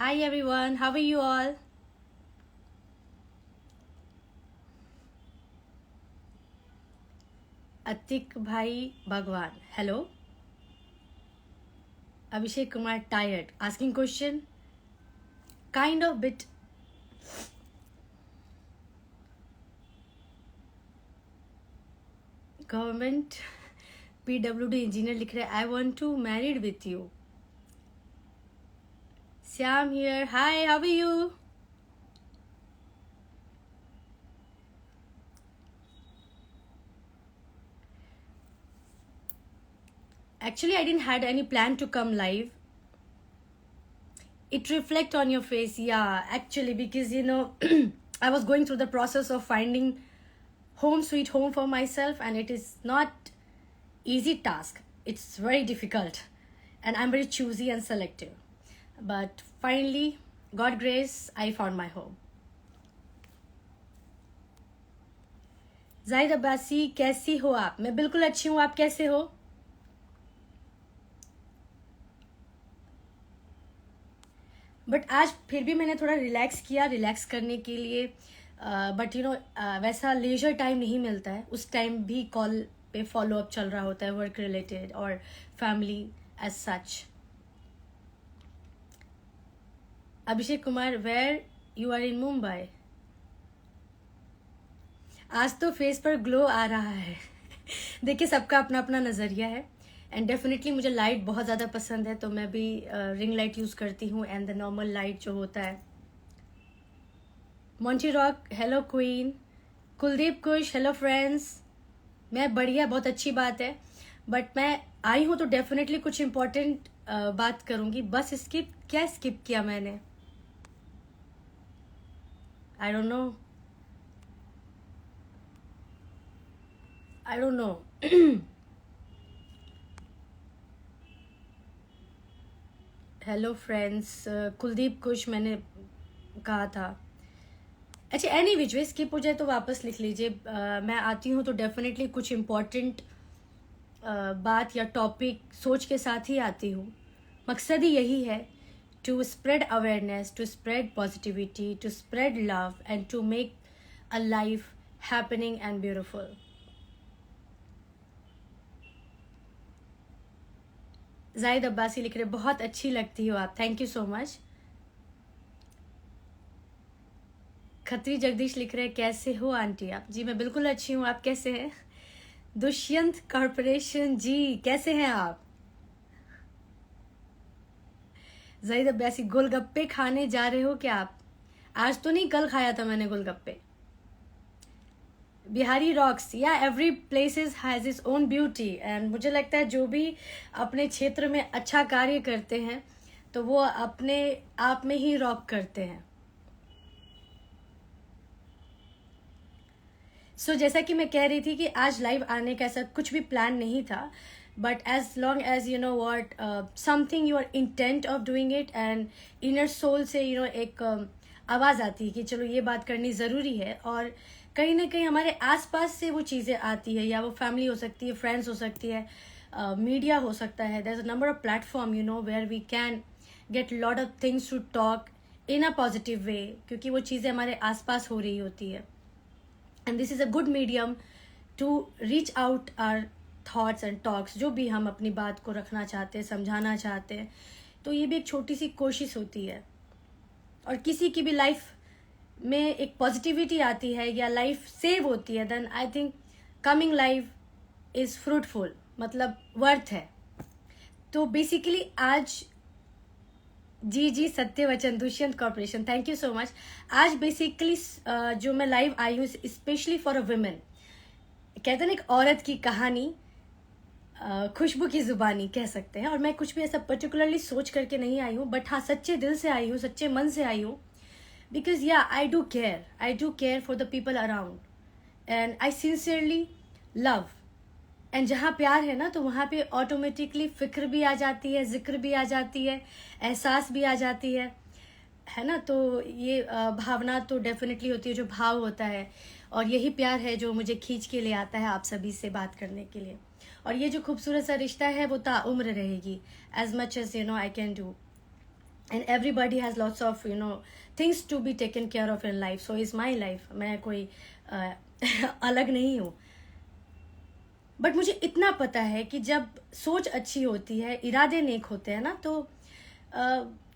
Hi everyone, how are you all? Atik Bhai Bhagwan, hello. Abhishek Kumar tired. Asking question? Kind of bit. Government PWD engineer लिख रहे I want to married with you. Syam here. Hi, how are you? Actually, I didn't had any plan to come live. It reflect on your face, yeah. Actually, because I was going through the process of finding home sweet home for myself, and it is not easy task. It's very difficult, and I'm very choosy and selective. But finally, God grace, I found my home. Zahid Abbasi, कैसी हो आप? मैं बिल्कुल अच्छी हूँ, आप कैसे हो? बट आज फिर भी मैंने थोड़ा रिलैक्स किया, रिलैक्स करने के लिए बट वैसा लेजर टाइम नहीं मिलता है. उस टाइम भी कॉल पे फॉलो अप चल रहा होता है, वर्क रिलेटेड और family as such. Abhishek Kumar, where you are in Mumbai? आज तो फेस पर ग्लो आ रहा है. देखिए, सबका अपना अपना नज़रिया है. एंड डेफिनेटली मुझे लाइट बहुत ज़्यादा पसंद है, तो मैं भी रिंग लाइट यूज़ करती हूँ एंड द नॉर्मल लाइट जो होता है. Monty Rock, hello queen. Kuldeep Kush, hello friends. मैं बढ़िया, बहुत अच्छी बात है. बट मैं आई हूँ तो डेफिनेटली कुछ इम्पोर्टेंट बात करूँगी. बस स्किप क्या स्किप किया मैंने? I don't know. Hello friends. Kuldeep Kush मैंने कहा था. अच्छा, एनी विच वे स्किप हो जाए तो वापस लिख लीजिए. मैं आती हूँ तो डेफिनेटली कुछ इम्पोर्टेंट बात या टॉपिक सोच के साथ ही आती हूँ. मकसद ही यही है, to spread awareness, to spread positivity, to spread love and to make a life happening and beautiful. Zahid Abbasi लिख रहे बहुत अच्छी लगती हो आप. Thank you so much. Khatri Jagdish लिख रहे कैसे हो आंटी आप? जी मैं बिल्कुल अच्छी हूँ, आप कैसे हैं? दुष्यंत कॉर्पोरेशन जी, कैसे हैं आप? जाहिद अब्बासी, गोलगप्पे खाने जा रहे हो क्या आप? आज तो नहीं, कल खाया था मैंने गोलगप्पे. बिहारी रॉक्स, या every places has its own beauty. And मुझे लगता है जो भी अपने क्षेत्र में अच्छा कार्य करते हैं तो वो अपने आप में ही रॉक करते हैं. जैसा कि मैं कह रही थी कि आज लाइव आने का ऐसा कुछ भी प्लान नहीं था. But as long as you know what something you are intent of doing it, and inner soul से एक आवाज़ आती है कि चलो ये बात करनी ज़रूरी है. और कहीं ना कहीं हमारे आसपास से वो चीज़ें आती है, या वो फैमिली हो सकती है, फ्रेंड्स हो सकती है, मीडिया हो सकता है. There is a number of platform where we can get lot of things to talk in a positive way, क्योंकि वो चीज़ें हमारे आसपास हो रही होती है. And this is a good medium to reach out our thoughts and talks. जो भी हम अपनी बात को रखना चाहते हैं, समझाना चाहते हैं, तो ये भी एक छोटी सी कोशिश होती है. और किसी की भी लाइफ में एक पॉजिटिविटी आती है या लाइफ सेव होती है, then I think coming life is fruitful, मतलब वर्थ है. तो बेसिकली आज जी Satya Vachan, Dushyant corporation, thank you so much. आज बेसिकली जो मैं लाइव आई हूँ स्पेशली फॉर अ वुमेन. कहते हैं ना, एक औरत की कहानी, खुशबू की जुबानी कह सकते हैं. और मैं कुछ भी ऐसा पर्टिकुलरली सोच करके नहीं आई हूँ, बट हाँ, सच्चे दिल से आई हूँ, सच्चे मन से आई हूँ. बिकॉज या I do care for the people around, and I sincerely love. And जहाँ प्यार है ना, तो वहाँ पे ऑटोमेटिकली फिक्र भी आ जाती है, जिक्र भी आ जाती है, एहसास भी आ जाती है ना. तो ये भावना तो डेफिनेटली होती है, जो भाव होता है. और यही प्यार है जो मुझे खींच के ले आता है आप सभी से बात करने के लिए. और ये जो खूबसूरत सा रिश्ता है वो ताउम्र रहेगी, as much as I can do. and everybody has lots of things to be taken care of in life. So is my life. मैं कोई अलग नहीं हूँ. बट मुझे इतना पता है कि जब सोच अच्छी होती है, इरादे नेक होते हैं ना, तो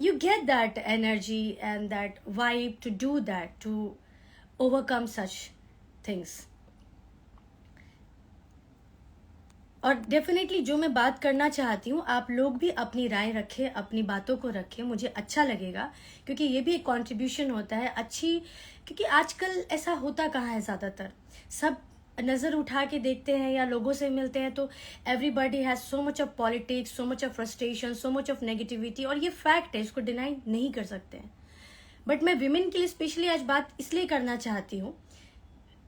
you get that energy and that vibe to do that, to overcome such things. और डेफिनेटली जो मैं बात करना चाहती हूँ, आप लोग भी अपनी राय रखें, अपनी बातों को रखें, मुझे अच्छा लगेगा, क्योंकि ये भी एक कंट्रीब्यूशन होता है अच्छी. क्योंकि आजकल ऐसा होता कहाँ है, ज़्यादातर सब नज़र उठा के देखते हैं या लोगों से मिलते हैं तो everybody has so much of politics, so much of frustration, so much of negativity, और ये फैक्ट है, इसको डिनाई नहीं कर सकते हैं. बट मैं विमेन के लिए स्पेशली आज बात इसलिए करना चाहती हूँ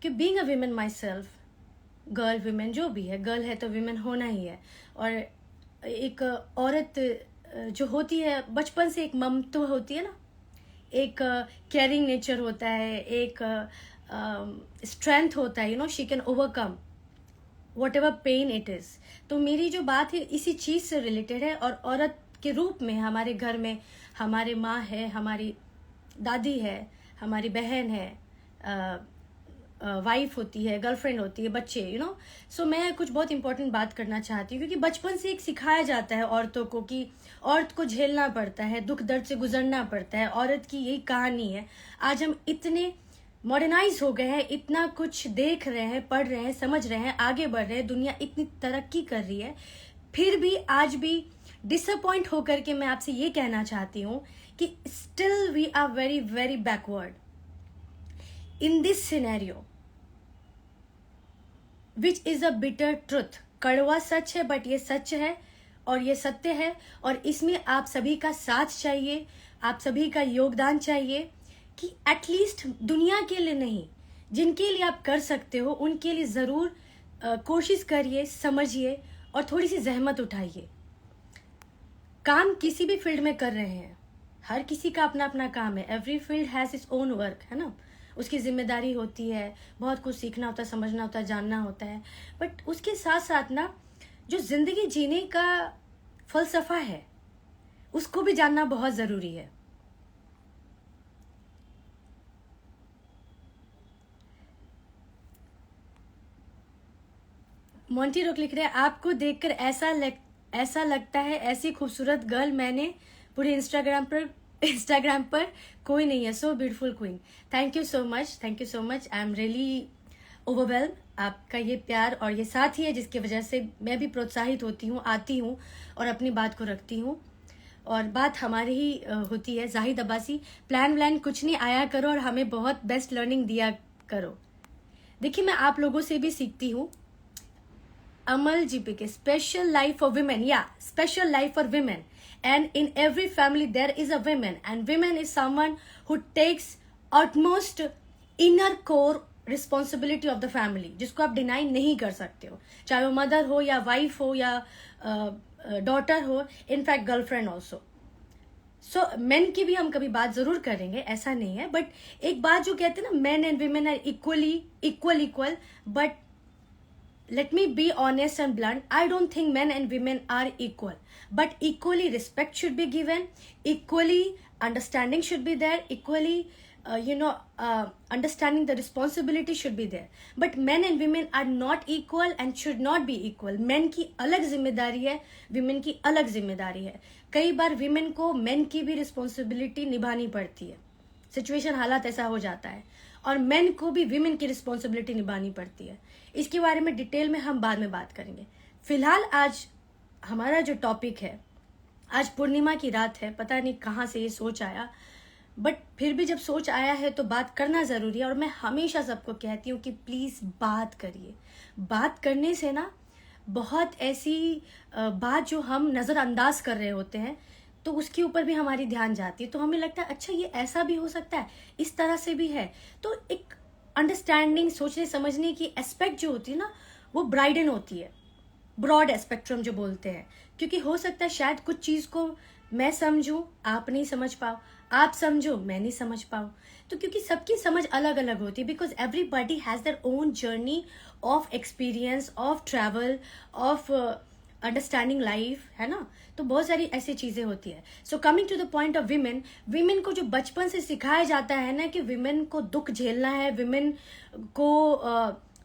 कि being a women my self, girl women जो भी है, गर्ल है तो विमेन होना ही है. और एक औरत जो होती है बचपन से एक ममता होती है ना, एक केयरिंग नेचर होता है, एक स्ट्रेंथ होता है, she can overcome whatever pain it is. तो मेरी जो बात है इसी चीज़ से रिलेटेड है. और औरत के रूप में हमारे घर में हमारे माँ है, हमारी दादी है, हमारी बहन है, वाइफ होती है, गर्लफ्रेंड होती है, बच्चे. सो मैं कुछ बहुत इंपॉर्टेंट बात करना चाहती हूँ, क्योंकि बचपन से एक सिखाया जाता है औरतों को कि औरत को झेलना पड़ता है, दुख दर्द से गुजरना पड़ता है, औरत की यही कहानी है. आज हम इतने मॉडर्नाइज हो गए हैं, इतना कुछ देख रहे हैं, पढ़ रहे हैं, समझ रहे हैं, आगे बढ़ रहे हैं, दुनिया इतनी तरक्की कर रही है, फिर भी आज भी डिसअपॉइंट होकर के मैं आपसे ये कहना चाहती हूँ कि still we are very very backward in this scenario, which is a bitter truth. कड़वा सच है, बट ये सच है और ये सत्य है, और इसमें आप सभी का साथ चाहिए, आप सभी का योगदान चाहिए, कि एटलीस्ट दुनिया के लिए नहीं, जिनके लिए आप कर सकते हो उनके लिए ज़रूर कोशिश करिए, समझिए और थोड़ी सी जहमत उठाइए. काम किसी भी फील्ड में कर रहे हैं, हर किसी का अपना अपना काम है. Every field has its own work, है ना. उसकी जिम्मेदारी होती है, बहुत कुछ सीखना होता है, समझना होता है, जानना होता है. बट उसके साथ साथ ना, जो ज़िंदगी जीने का फलसफा है उसको भी जानना बहुत ज़रूरी है. मोंटी रोक लिख रहे हैं, आपको देखकर ऐसा लगता है ऐसी खूबसूरत गर्ल मैंने पूरे इंस्टाग्राम पर कोई नहीं है. So beautiful queen. Thank you so much, thank you so much. I am really overwhelm. आपका ये प्यार और ये साथ ही है जिसकी वजह से मैं भी प्रोत्साहित होती हूँ, आती हूँ और अपनी बात को रखती हूँ. और बात हमारी ही होती है. जाहिद अब्बासी, प्लान कुछ नहीं, आया करो और हमें बहुत बेस्ट लर्निंग दिया करो. देखिए, मैं आप लोगों से भी सीखती हूँ. अमल जीपीके, स्पेशल लाइफ फॉर विमेन. या special life for women, and in every family there is a woman, and women is someone who takes utmost inner core responsibility of the family, जिसको आप डिनाई नहीं कर सकते हो, चाहे वो मदर हो या वाइफ हो या डॉटर हो, in fact girlfriend also. So main की भी हम कभी बात जरूर करेंगे, ऐसा नहीं है. बट एक बात जो कहते हैं ना, men and women are equal, but let me be honest and blunt, I don't think men and women are equal, but equally respect should be given, equally understanding should be there, equally understanding the responsibility should be there. But men and women are not equal and should not be equal. men की अलग जिम्मेदारी है, women की अलग जिम्मेदारी है. कई बार women को men की भी responsibility निभानी पड़ती है, सिचुएशन हालात ऐसा हो जाता है, और मेन को भी विमेन की रिस्पॉन्सिबिलिटी निभानी पड़ती है. इसके बारे में डिटेल में हम बाद में बात करेंगे. फिलहाल आज हमारा जो टॉपिक है, आज पूर्णिमा की रात है. पता नहीं कहाँ से ये सोच आया, बट फिर भी जब सोच आया है तो बात करना ज़रूरी है. और मैं हमेशा सबको कहती हूँ कि प्लीज़ बात करिए. बात करने से ना बहुत ऐसी बात जो हम नज़रअंदाज कर रहे होते हैं, तो उसके ऊपर भी हमारी ध्यान जाती है. तो हमें लगता है अच्छा ये ऐसा भी हो सकता है, इस तरह से भी है. तो एक अंडरस्टैंडिंग, सोचने समझने की एस्पेक्ट जो होती है ना, वो ब्राइडन होती है, ब्रॉड स्पेक्ट्रम जो बोलते हैं. क्योंकि हो सकता है शायद कुछ चीज़ को मैं समझूं, आप नहीं समझ पाओ, आप समझो, मैं नहीं समझ पाऊँ. तो क्योंकि सबकी समझ अलग अलग होती है, because everybody has their own journey of experience, of travel, of understanding life, है ना। तो बहुत सारी ऐसी चीजें होती है। So coming to the point of women, women को जो बचपन से सिखाया जाता है ना कि विमेन को दुख झेलना है, विमेन को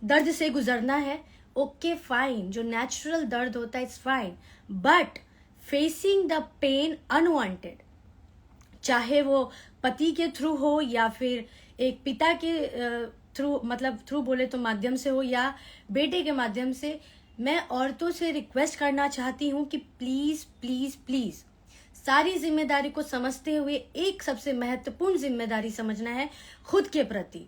दर्द से गुजरना है, ओके फाइन, जो नेचुरल दर्द होता है it's fine, but facing the pain unwanted, चाहे वो पति के थ्रू हो या फिर एक पिता के थ्रू, मतलब थ्रू बोले तो माध्यम से हो, या बेटे के माध्यम से, मैं औरतों से रिक्वेस्ट करना चाहती हूँ कि प्लीज प्लीज प्लीज सारी जिम्मेदारी को समझते हुए एक सबसे महत्वपूर्ण जिम्मेदारी समझना है खुद के प्रति।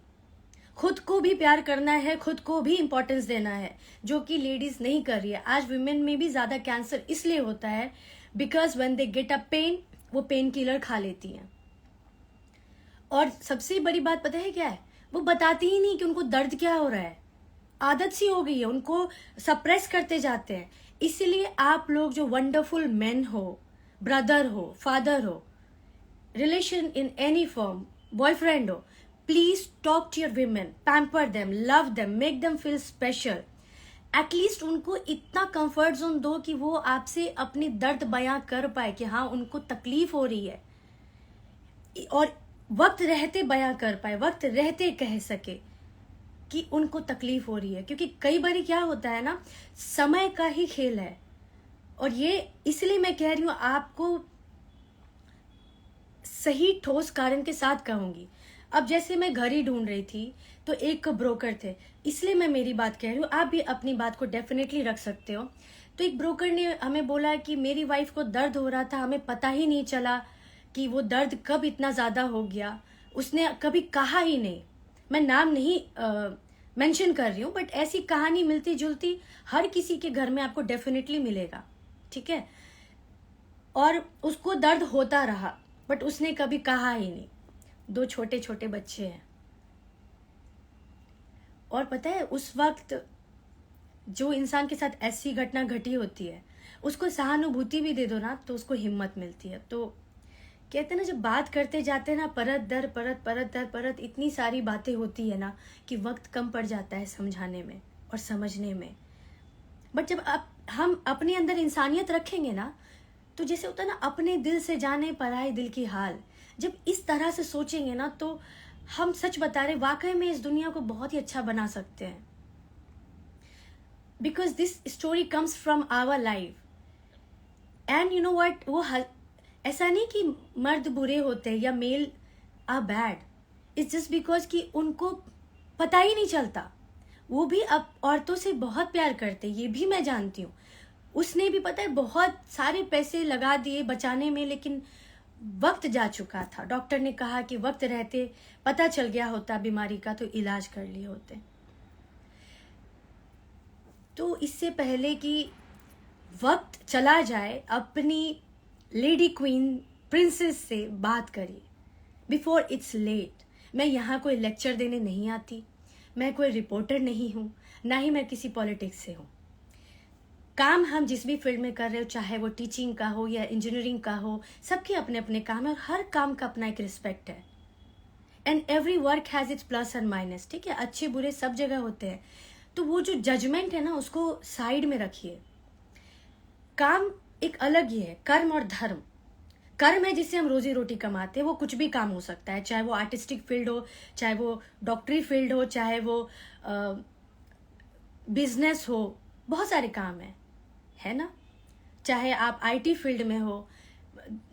खुद को भी प्यार करना है, खुद को भी इंपॉर्टेंस देना है, जो कि लेडीज नहीं कर रही है। आज वुमेन में भी ज्यादा कैंसर इसलिए होता है because when they get a pain, वो पेन किलर खा लेती हैं। और सबसे बड़ी बात पता है क्या है, वो बताती ही नहीं कि उनको दर्द क्या हो रहा है, आदत सी हो गई है, उनको सप्रेस करते जाते हैं। इसीलिए आप लोग जो वंडरफुल मैन हो, ब्रदर हो, फादर हो, relation in any form, boyfriend हो, please talk to your women, pamper them, love them, make them feel special. At least उनको इतना कंफर्ट जोन दो कि वो आपसे अपनी दर्द बयां कर पाए कि हाँ उनको तकलीफ हो रही है, और वक्त रहते बयां कर पाए, वक्त रहते कह सके कि उनको तकलीफ हो रही है। क्योंकि कई बार क्या होता है ना, समय का ही खेल है। और ये इसलिए मैं कह रही हूं, आपको सही ठोस कारण के साथ कहूंगी। अब जैसे मैं घर ही ढूंढ रही थी तो एक ब्रोकर थे, इसलिए मैं मेरी बात कह रही हूँ, आप भी अपनी बात को डेफिनेटली रख सकते हो। तो एक ब्रोकर ने हमें बोला कि मेरी वाइफ को दर्द हो रहा था, हमें पता ही नहीं चला कि वो दर्द कब इतना ज्यादा हो गया, उसने कभी कहा ही नहीं। मैं नाम नहीं मेंशन कर रही हूँ, बट ऐसी कहानी मिलती जुलती हर किसी के घर में आपको डेफिनेटली मिलेगा, ठीक है। और उसको दर्द होता रहा बट उसने कभी कहा ही नहीं। 2 छोटे छोटे बच्चे हैं। और पता है उस वक्त जो इंसान के साथ ऐसी घटना घटी होती है, उसको सहानुभूति भी दे दो ना तो उसको हिम्मत मिलती है। तो कहते हैं ना, जब बात करते जाते हैं ना, परत दर परत, परत दर परत, इतनी सारी बातें होती है ना कि वक्त कम पड़ जाता है समझाने में और समझने में। बट जब हम अपने अंदर इंसानियत रखेंगे ना, तो जैसे होता है ना, अपने दिल से जाने पराए दिल की हाल, जब इस तरह से सोचेंगे ना, तो हम सच बता रहे वाकई में इस दुनिया को बहुत ही अच्छा बना सकते हैं। Because this story comes from our life. And you know what, वो ऐसा नहीं कि मर्द बुरे होते हैं या male are bad, it's just because कि उनको पता ही नहीं चलता। वो भी अब औरतों से बहुत प्यार करते, ये भी मैं जानती हूँ। उसने भी पता है बहुत सारे पैसे लगा दिए बचाने में, लेकिन वक्त जा चुका था। डॉक्टर ने कहा कि वक्त रहते पता चल गया होता बीमारी का तो इलाज कर लिए होते। तो इससे पहले कि वक्त चला जाए, अपनी लेडी क्वीन प्रिंसेस से बात करिए बिफोर इट्स लेट। मैं यहाँ कोई लेक्चर देने नहीं आती, मैं कोई रिपोर्टर नहीं हूँ, ना ही मैं किसी पॉलिटिक्स से हूँ। काम हम जिस भी फील्ड में कर रहे हो, चाहे वो टीचिंग का हो या इंजीनियरिंग का हो, सबके अपने अपने काम है और हर काम का अपना एक रिस्पेक्ट है। And every work has its plus and minus, ठीक है, अच्छे बुरे सब जगह होते हैं। तो वो जो जजमेंट है ना, उसको साइड में रखिए। काम एक अलग ही है, कर्म और धर्म। कर्म है जिससे हम रोजी रोटी कमाते हैं, वो कुछ भी काम हो सकता है, चाहे वो आर्टिस्टिक फील्ड हो, चाहे वो डॉक्टरी फील्ड हो, चाहे वो बिजनेस हो, बहुत सारे काम है ना। चाहे आप आईटी फील्ड में हो,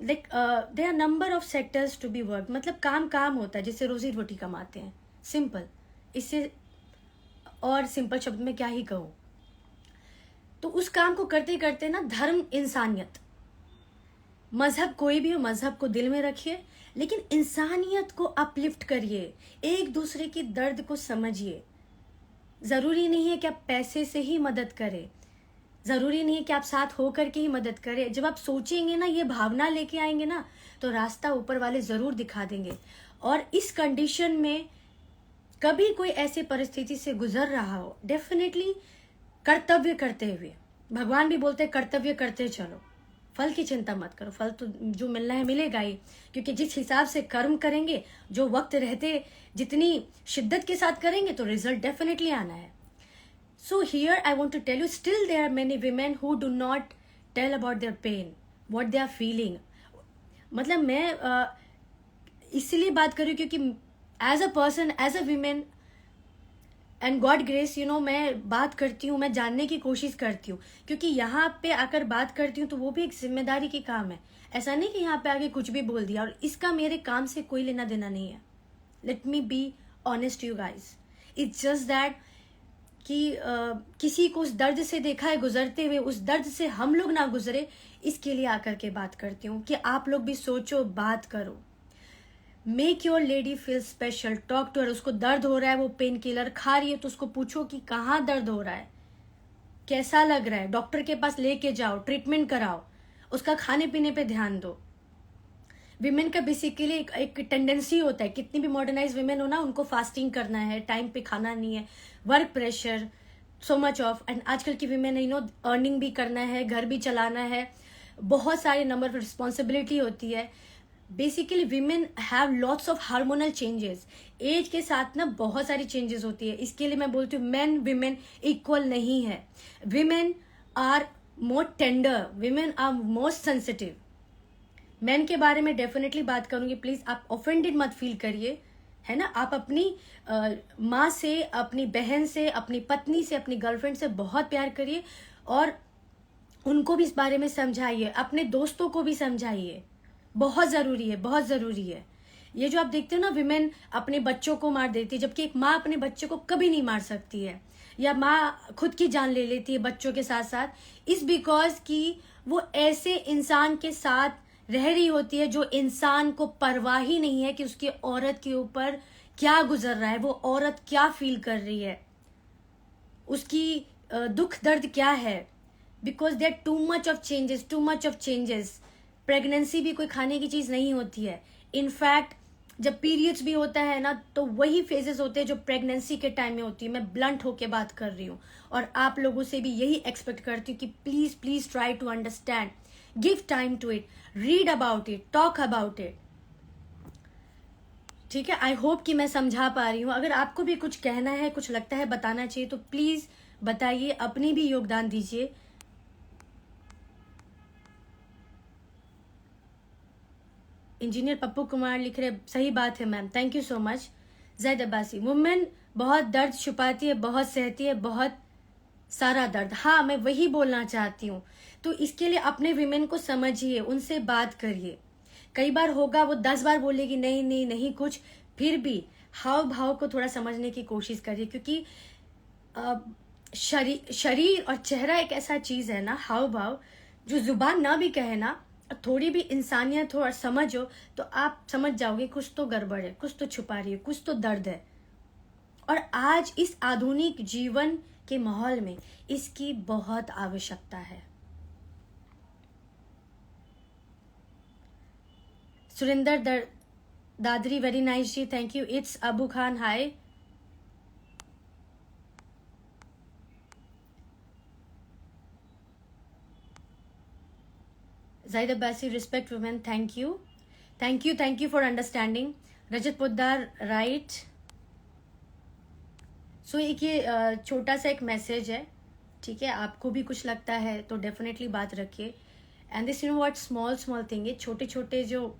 like there are number of sectors to be work. मतलब काम काम होता है जिससे रोजी रोटी कमाते हैं, सिंपल। इससे और सिंपल शब्द में क्या ही कहूँ। तो उस काम को करते करते ना, धर्म, इंसानियत, मजहब कोई भी हो, मजहब को दिल में रखिए, लेकिन इंसानियत को अपलिफ्ट करिए, एक दूसरे की दर्द को समझिए। जरूरी नहीं है कि आप पैसे से ही मदद करें, जरूरी नहीं है कि आप साथ होकर के ही मदद करें। जब आप सोचेंगे ना, ये भावना लेके आएंगे ना, तो रास्ता ऊपर वाले जरूर दिखा देंगे। और इस कंडीशन में कभी कोई ऐसी परिस्थिति से गुजर रहा हो, डेफिनेटली कर्तव्य करते हुए, भगवान भी बोलते हैं कर्तव्य करते चलो, फल की चिंता मत करो, फल तो जो मिलना है मिलेगा ही। क्योंकि जिस हिसाब से कर्म करेंगे, जो वक्त रहते जितनी शिद्दत के साथ करेंगे, तो रिजल्ट डेफिनेटली आना है। So here I want to tell you, still there are many women who do not tell about their pain, what they are feeling. मतलब मैं इसलिए बात कर रही हूँ क्योंकि as a person, as a women, and God grace, you know, मैं बात करती हूँ, मैं जानने की कोशिश करती हूँ, क्योंकि यहाँ पे आकर बात करती हूँ तो वो भी एक जिम्मेदारी की काम है. ऐसा नहीं कि यहाँ पे आके कुछ भी बोल दिया, और इसका मेरे काम से कोई लेना देना नहीं है. Let me be honest you guys. It's just that कि किसी को उस दर्द से देखा है गुजरते हुए, उस दर्द से हम लोग ना गुजरे, इसके लिए आकर के बात करती हूँ कि आप लोग भी सोचो, बात करो. Make your lady feel special. Talk to her. उसको दर्द हो रहा है, वो पेन किलर खा रही है, तो उसको पूछो कि कहाँ दर्द हो रहा है, कैसा लग रहा है, डॉक्टर के पास लेके जाओ, ट्रीटमेंट कराओ, उसका खाने पीने पे ध्यान दो. विमेन का बेसिकली एक टेंडेंसी होता है, कितनी भी मॉडर्नाइज विमेन हो ना, उनको फास्टिंग करना है, टाइम पे खाना नहीं है, work pressure, so much of. And आजकल की विमेन, यू नो, अर्निंग भी करना है, घर भी चलाना है, बहुत सारे नंबर ऑफ रिस्पॉन्सिबिलिटी होती है. Basically women have lots of hormonal changes. Age के साथ ना बहुत सारी चेंजेस होती है. इसके लिए मैं बोलती हूँ मेन विमेन इक्वल नहीं है. Women are more tender, women are more sensitive. Man के बारे में डेफिनेटली बात करूंगी, प्लीज आप ऑफेंडेड मत फील करिए, है ना. आप अपनी माँ से, अपनी बहन से, अपनी पत्नी से, अपनी गर्लफ्रेंड से बहुत प्यार करिए, और उनको भी इस बारे में समझाइए, अपने दोस्तों को भी समझाइए. बहुत जरूरी है, बहुत जरूरी है. ये जो आप देखते हो ना, विमेन अपने बच्चों को मार देती है, जबकि एक माँ अपने बच्चे को कभी नहीं मार सकती है, या माँ खुद की जान ले लेती है बच्चों के साथ साथ, इस बिकॉज कि वो ऐसे इंसान के साथ रह रही होती है जो इंसान को परवाह ही नहीं है कि उसकी औरत के ऊपर क्या गुजर रहा है, वो औरत क्या फील कर रही है, उसकी दुख दर्द क्या है. Because there too much of changes, too much of changes. Pregnancy भी कोई खाने की चीज नहीं होती है. इनफैक्ट जब पीरियड्स भी होता है ना, तो वही फेजेस होते हैं जो प्रेगनेंसी के टाइम में होती है. मैं ब्लंट होके बात कर रही हूँ, और आप लोगों से भी यही एक्सपेक्ट करती हूँ कि please please try to understand, give time to it, read about it, talk about it. ठीक है. आई होप कि मैं समझा पा रही हूँ. अगर आपको भी कुछ कहना है, कुछ लगता है बताना चाहिए, तो प्लीज बताइए, अपनी भी योगदान दीजिए. इंजीनियर पप्पू कुमार लिख रहे, सही बात है ma'am, thank you so much. Zaid Abbasi, women बहुत दर्द छुपाती है, बहुत सहती है, बहुत सारा दर्द. हाँ, मैं वही बोलना चाहती हूँ. तो इसके लिए अपने विमेन को समझिए, उनसे बात करिए. कई बार होगा वो 10 बार बोलेगी नहीं नहीं नहीं कुछ, फिर भी हाव भाव को थोड़ा समझने की कोशिश करिए, क्योंकि शरीर और चेहरा एक ऐसा चीज है ना, हाव भाव, जो जुबान ना भी कहे ना, थोड़ी भी इंसानियत हो और समझ हो, तो आप समझ जाओगे कुछ तो गड़बड़ है, कुछ तो छुपा रही है, कुछ तो दर्द है. और आज इस आधुनिक जीवन के माहौल में इसकी बहुत आवश्यकता है. Surendra Dadri, very nice ji, thank you. It's Abu Khan, hi. Zaid Abbasi, respect women, thank you. Thank you for understanding. Rajat Poddar, right. सो एक ये छोटा सा एक मैसेज है, ठीक है. आपको भी कुछ लगता है तो डेफिनेटली बात रखिए. And this, you know what, small thing, ये छोटे छोटे जो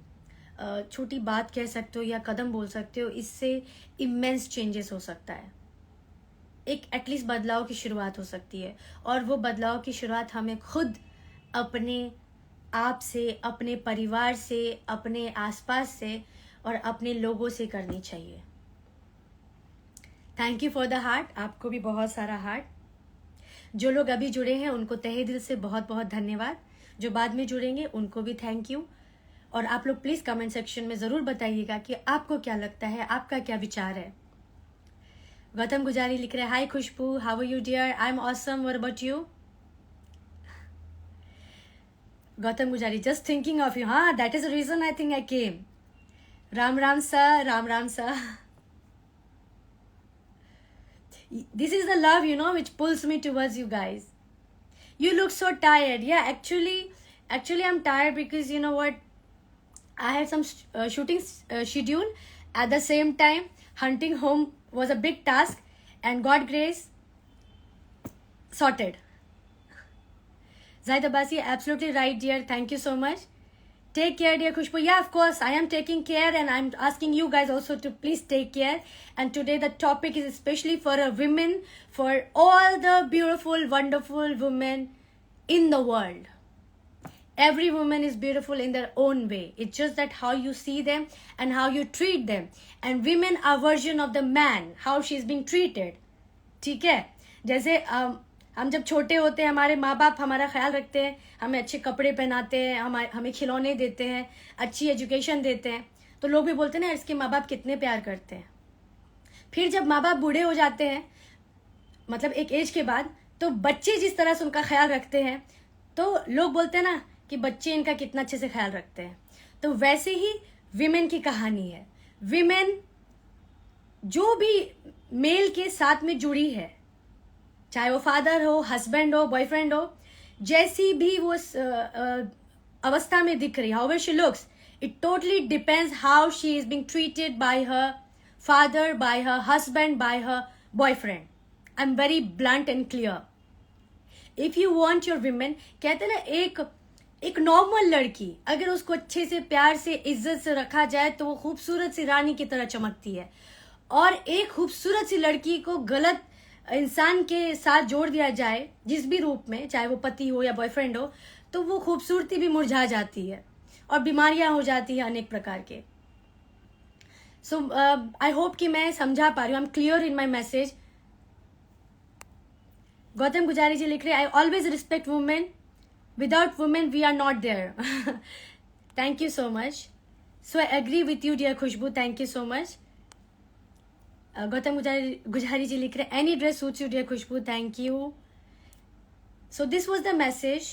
छोटी बात कह सकते हो या कदम बोल सकते हो, इससे इमेंस चेंजेस हो सकता है. एक एटलीस्ट बदलाव की शुरुआत हो सकती है, और वो बदलाव की शुरुआत हमें खुद अपने आप से, अपने परिवार से, अपने आसपास से और अपने लोगों से करनी चाहिए. Thank you for the heart. आपको भी बहुत सारा हार्ट. जो लोग अभी जुड़े हैं उनको तहे दिल से बहुत बहुत धन्यवाद. जो बाद में जुड़ेंगे उनको भी थैंक यू. और आप लोग प्लीज कमेंट सेक्शन में जरूर बताइएगा कि आपको क्या लगता है, आपका क्या विचार है. गौतम गुजारी लिख रहे हैं, hi Khushboo, how are you dear, I am awesome, what about you. Gautam Gujari, just thinking of you. हाँ, that is the reason I think I came. Ram Ram sir, Ram Ram sir. This is the love, you know, which pulls me towards you guys. You look so tired. Yeah, actually I'm tired because, you know what, I had some shooting schedule. At the same time, hunting home was a big task, and God grace, sorted. Zahid Abbasi, absolutely right, dear. Thank you so much. Take care, dear Khushbu. Yeah, of course, I am taking care, and I'm asking you guys also to please take care. And today the topic is especially for a women, for all the beautiful, wonderful women in the world. Every woman is beautiful in their own way. It's just that how you see them and how you treat them. And women are version of the man, how she's being treated. ठीक है, जैसे हम जब छोटे होते हैं, हमारे माँ बाप हमारा ख्याल रखते हैं, हमें अच्छे कपड़े पहनाते हैं, हमें खिलौने देते हैं, अच्छी एजुकेशन देते हैं, तो लोग भी बोलते हैं ना इसके माँ बाप कितने प्यार करते हैं. फिर जब माँ बाप बूढ़े हो जाते हैं, मतलब एक एज के बाद, तो बच्चे जिस तरह से उनका ख्याल रखते हैं, तो लोग बोलते हैं ना कि बच्चे इनका कितना अच्छे से ख्याल रखते हैं. तो वैसे ही विमेन की कहानी है. विमेन जो भी मेल के साथ में जुड़ी है, चाहे वो फादर हो, हस्बैंड हो, बॉयफ्रेंड हो, जैसी भी वो अवस्था में दिख रही, how she looks, it totally depends how she is being treated by her father, bye her husband, bye her boyfriend. I am very blunt and clear. If you want your women, कहते ना एक normal लड़की अगर उसको अच्छे से, प्यार से, इज्जत से रखा जाए तो वो खूबसूरत सी रानी की तरह चमकती है. और एक खूबसूरत सी लड़की को गलत इंसान के साथ जोड़ दिया जाए, जिस भी रूप में, चाहे वो पति हो या बॉयफ्रेंड हो, तो वो खूबसूरती भी मुरझा जाती है और बीमारियां हो जाती हैं अनेक प्रकार के. सो आई होप कि मैं समझा पा रही हूँ. आई am clear in my message. Gautam Gujari ji लिख रहे, आई always respect women, without women we are not there. Thank you so much. So I agree with you, dear Khushbu. Thank you so much. Gautam Gujari ji likh rahe, any dress suits you, dear Khushbu. Thank you. So this was the message.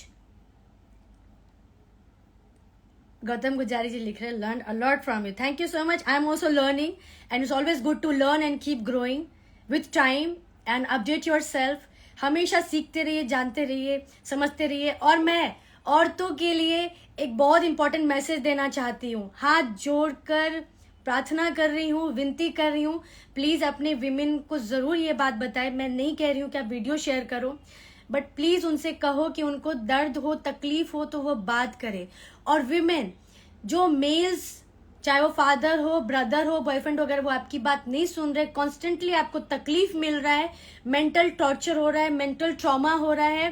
Gautam Gujari ji likh rahe, learned a lot from you. Thank you so much. I am also learning, and it's always good to learn and keep growing with time and update yourself. हमेशा सीखते रहिए, जानते रहिए, समझते रहिए. और मैं औरतों के लिए एक बहुत इंपॉर्टेंट मैसेज देना चाहती हूँ. हाथ जोड़कर प्रार्थना कर रही हूँ, विनती कर रही हूँ, प्लीज़ अपने विमेन को ज़रूर ये बात बताएं. मैं नहीं कह रही हूँ कि आप वीडियो शेयर करो, बट प्लीज़ उनसे कहो कि उनको दर्द हो, तकलीफ हो तो वो बात करे. और विमेन जो मेल्स, चाहे वो फादर हो, ब्रदर हो, बॉयफ्रेंड हो, अगर वो आपकी बात नहीं सुन रहे, कॉन्स्टेंटली आपको तकलीफ मिल रहा है, मेंटल टॉर्चर हो रहा है, मेंटल ट्रॉमा हो रहा है,